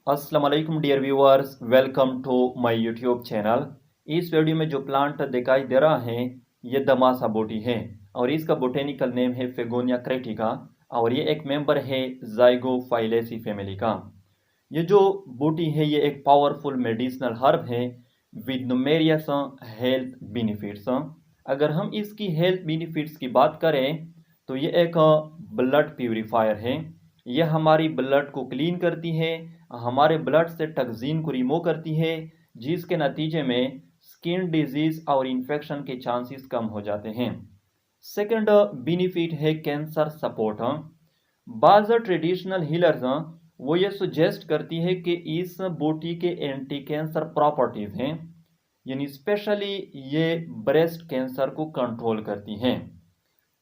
अस्सलाम वालेकुम dear viewers, welcome to my YouTube channel. इस वीडियो में जो प्लांट दिखाई दे रहा है ये दमासा बूटी है और इसका बोटेनिकल नेम है फेगोनिया क्रेटिका और ये एक मेंबर है ज़ाइगोफाइलेसी फैमिली का। ये जो बूटी है ये एक पावरफुल मेडिसिनल हर्ब है विद न्यूमेरियस हेल्थ बेनिफिट्स। अगर हम इसकी हेल्थ बेनिफिट्स की बात करें तो ये एक ब्लड प्यूरिफायर है। यह हमारी ब्लड को क्लीन करती है, हमारे ब्लड से टॉक्सिन को रिमूव करती है, जिसके नतीजे में स्किन डिजीज और इन्फेक्शन के चांसेस कम हो जाते हैं। सेकंड बेनिफिट है कैंसर सपोर्ट। बाज़ ट्रेडिशनल हीलर्स वो ये सुजेस्ट करती है कि इस बूटी के एंटी कैंसर प्रॉपर्टीज हैं, यानी स्पेशली ये ब्रेस्ट कैंसर को कंट्रोल करती हैं।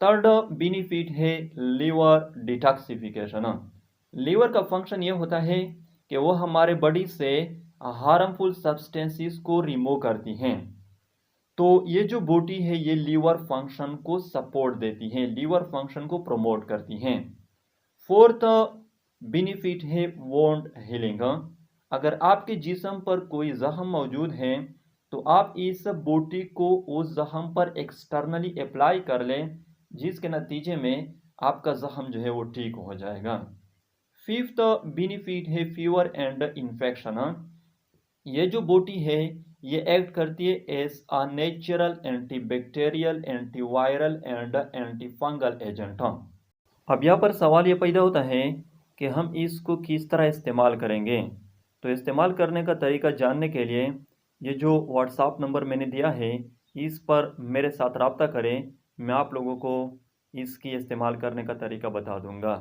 थर्ड बेनिफिट है लीवर डिटॉक्सिफिकेशन। लीवर का फंक्शन ये होता है कि वो हमारे बॉडी से हार्मफुल सब्सटेंसेस को रिमूव करती हैं। तो ये जो बूटी है ये लीवर फंक्शन को सपोर्ट देती है, लीवर फंक्शन को प्रमोट करती हैं। फोर्थ बेनिफिट है वोंड हीलिंग। अगर आपके जिस्म पर कोई जख्म मौजूद है तो आप इस बूटी को उस जख्म पर एक्सटर्नली अप्लाई कर लें, जिसके नतीजे में आपका जख्म जो है वो ठीक हो जाएगा। फिफ्थ बेनिफिट है फीवर एंड इन्फेक्शन। ये जो बूटी है ये एक्ट करती है as a natural antibacterial, antiviral and antifungal agent. अब यहाँ पर सवाल ये पैदा होता है कि हम इसको किस तरह इस्तेमाल करेंगे। तो इस्तेमाल करने का तरीका जानने के लिए ये जो व्हाट्सएप नंबर मैंने दिया है इस पर मेरे साथ रब्ता करें, मैं आप लोगों को इसकी इस्तेमाल करने का तरीका बता दूंगा।